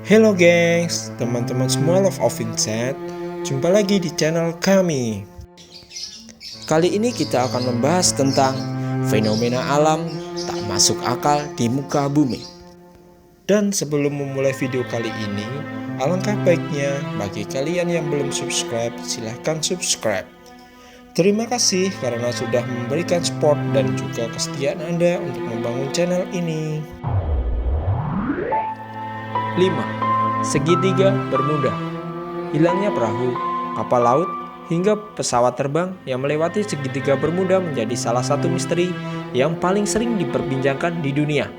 Hello gengs, teman-teman semua Love of Vincent. Jumpa lagi di channel kami. Kali ini kita akan membahas tentang fenomena alam tak masuk akal di muka bumi. Dan sebelum memulai video kali ini, alangkah baiknya bagi kalian yang belum subscribe, silahkan subscribe. Terima kasih karena sudah memberikan support dan juga kesetiaan Anda untuk membangun channel ini. 5. Segitiga Bermuda. Hilangnya perahu, kapal laut, hingga pesawat terbang yang melewati segitiga Bermuda menjadi salah satu misteri yang paling sering diperbincangkan di dunia.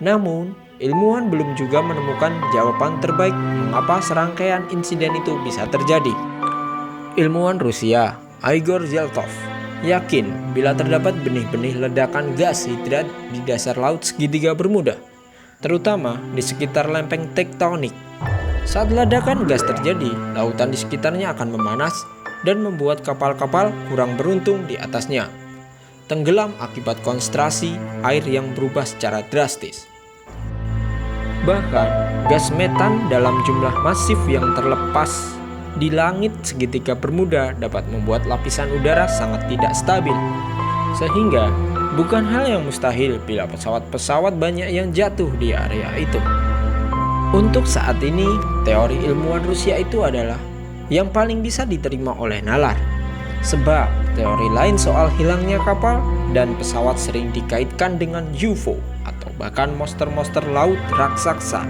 Namun, ilmuwan belum juga menemukan jawaban terbaik mengapa serangkaian insiden itu bisa terjadi. Ilmuwan Rusia, Igor Zeltov, yakin bila terdapat benih-benih ledakan gas hidrat di dasar laut segitiga Bermuda, terutama di sekitar lempeng tektonik. Saat ledakan gas terjadi, lautan di sekitarnya akan memanas dan membuat kapal-kapal kurang beruntung di atasnya tenggelam akibat konsentrasi air yang berubah secara drastis. Bahkan, gas metan dalam jumlah masif yang terlepas di langit segitiga Bermuda dapat membuat lapisan udara sangat tidak stabil, sehingga bukan hal yang mustahil bila pesawat-pesawat banyak yang jatuh di area itu. Untuk saat ini, teori ilmuwan Rusia itu adalah yang paling bisa diterima oleh nalar. Sebab teori lain soal hilangnya kapal dan pesawat sering dikaitkan dengan UFO atau bahkan monster-monster laut raksasa.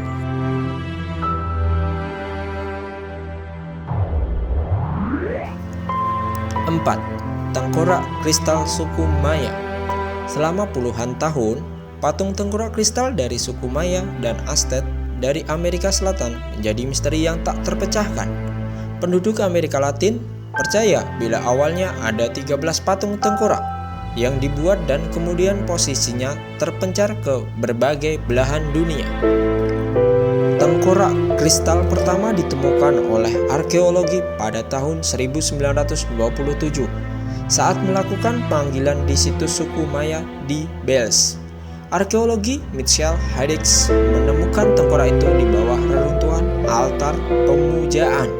4. Tengkorak kristal suku Maya. Selama puluhan tahun, patung tengkorak kristal dari suku Maya dan Aztec dari Amerika Selatan menjadi misteri yang tak terpecahkan. Penduduk Amerika Latin percaya bila awalnya ada 13 patung tengkorak yang dibuat dan kemudian posisinya terpencar ke berbagai belahan dunia. Tengkorak kristal pertama ditemukan oleh arkeologi pada tahun 1927 saat melakukan panggilan di situs suku Maya di Belz. Arkeologi Mitchell Hedges menemukan tengkorak itu di bawah reruntuhan altar pemujaan.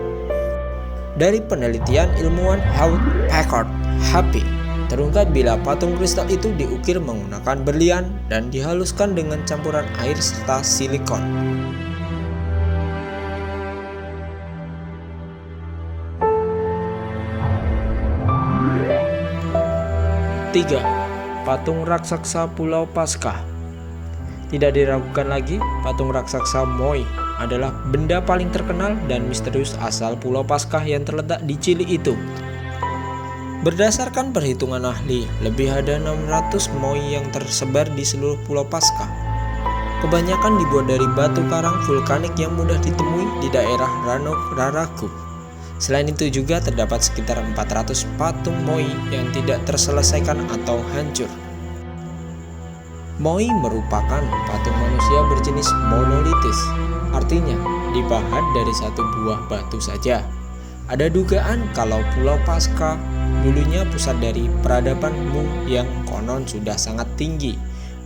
Dari penelitian ilmuwan Hewlett Packard HP, terungkap bila patung kristal itu diukir menggunakan berlian dan dihaluskan dengan campuran air serta silikon. Tiga. Patung raksasa Pulau Paskah. Tidak diragukan lagi, patung raksasa Moai adalah benda paling terkenal dan misterius asal Pulau Paskah yang terletak di Chili itu. Berdasarkan perhitungan ahli, lebih ada 600 Moai yang tersebar di seluruh Pulau Paskah. Kebanyakan dibuat dari batu karang vulkanik yang mudah ditemui di daerah Raraku. Selain itu juga terdapat sekitar 400 patung Moai yang tidak terselesaikan atau hancur. Moai merupakan patung manusia berjenis monolitis, artinya dipahat dari satu buah batu saja. Ada dugaan kalau Pulau Paskah dulunya pusat dari peradaban Mu yang konon sudah sangat tinggi,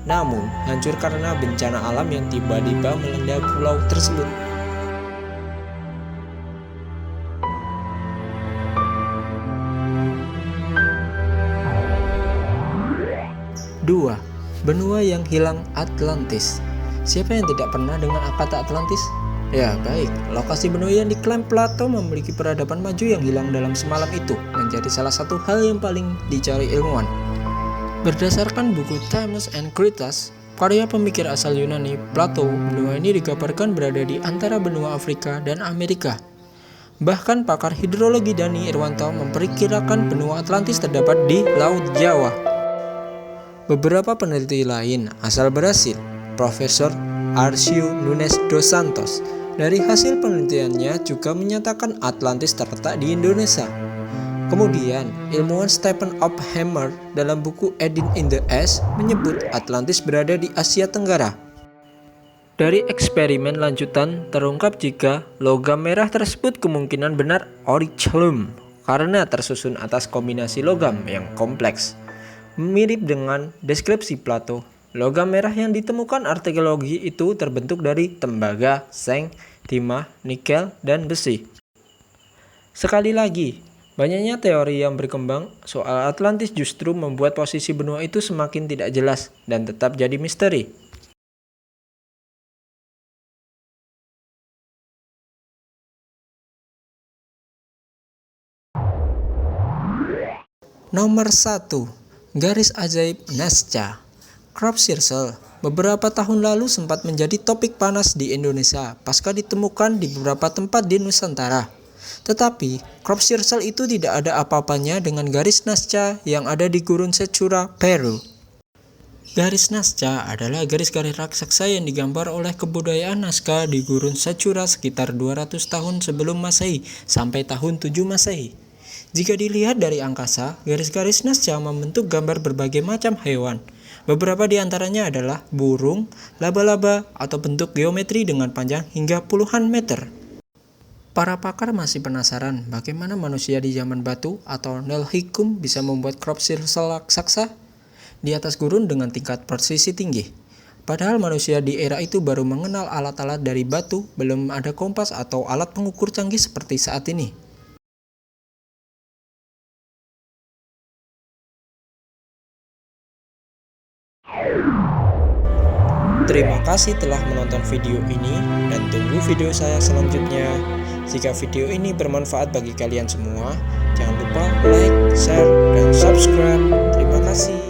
namun hancur karena bencana alam yang tiba-tiba melanda pulau tersebut. 2. Benua yang hilang Atlantis. Siapa yang tidak pernah dengar kata Atlantis? Ya baik, lokasi benua yang diklaim Plato memiliki peradaban maju yang hilang dalam semalam itu menjadi salah satu hal yang paling dicari ilmuwan. Berdasarkan buku Timaeus and Critias, karya pemikir asal Yunani, Plato, benua ini digambarkan berada di antara benua Afrika dan Amerika. Bahkan pakar hidrologi Dani Irwanto memperkirakan benua Atlantis terdapat di Laut Jawa. Beberapa peneliti lain asal Brasil, Profesor Arcio Nunes dos Santos, dari hasil penelitiannya juga menyatakan Atlantis terletak di Indonesia. Kemudian, ilmuwan Stephen Oppenheimer dalam buku Eden in the East menyebut Atlantis berada di Asia Tenggara. Dari eksperimen lanjutan terungkap jika logam merah tersebut kemungkinan benar Orichalcum karena tersusun atas kombinasi logam yang kompleks. Mirip dengan deskripsi Plato, Logam merah yang ditemukan arkeologi itu terbentuk dari tembaga, seng, timah, nikel, dan besi. Sekali lagi, banyaknya teori yang berkembang soal Atlantis justru membuat posisi benua itu semakin tidak jelas dan tetap jadi misteri. Nomor 1. Garis ajaib Nazca. Crop circle beberapa tahun lalu sempat menjadi topik panas di Indonesia pasca ditemukan di beberapa tempat di Nusantara. Tetapi, crop circle itu tidak ada apa-apanya dengan garis Nazca yang ada di Gurun Sechura, Peru. Garis Nazca adalah garis-garis raksasa yang digambar oleh kebudayaan Nazca di Gurun Sechura sekitar 200 tahun sebelum Masehi sampai tahun 7 Masehi. Jika dilihat dari angkasa, garis-garis Nazca membentuk gambar berbagai macam hewan. Beberapa di antaranya adalah burung, laba-laba, atau bentuk geometri dengan panjang hingga puluhan meter. Para pakar masih penasaran bagaimana manusia di zaman batu atau Neolitikum bisa membuat crop circle raksasa di atas gurun dengan tingkat presisi tinggi. Padahal manusia di era itu baru mengenal alat-alat dari batu, belum ada kompas atau alat pengukur canggih seperti saat ini. Terima kasih telah menonton video ini dan tunggu video saya selanjutnya. Jika video ini bermanfaat bagi kalian semua, jangan lupa like, share, dan subscribe. Terima kasih.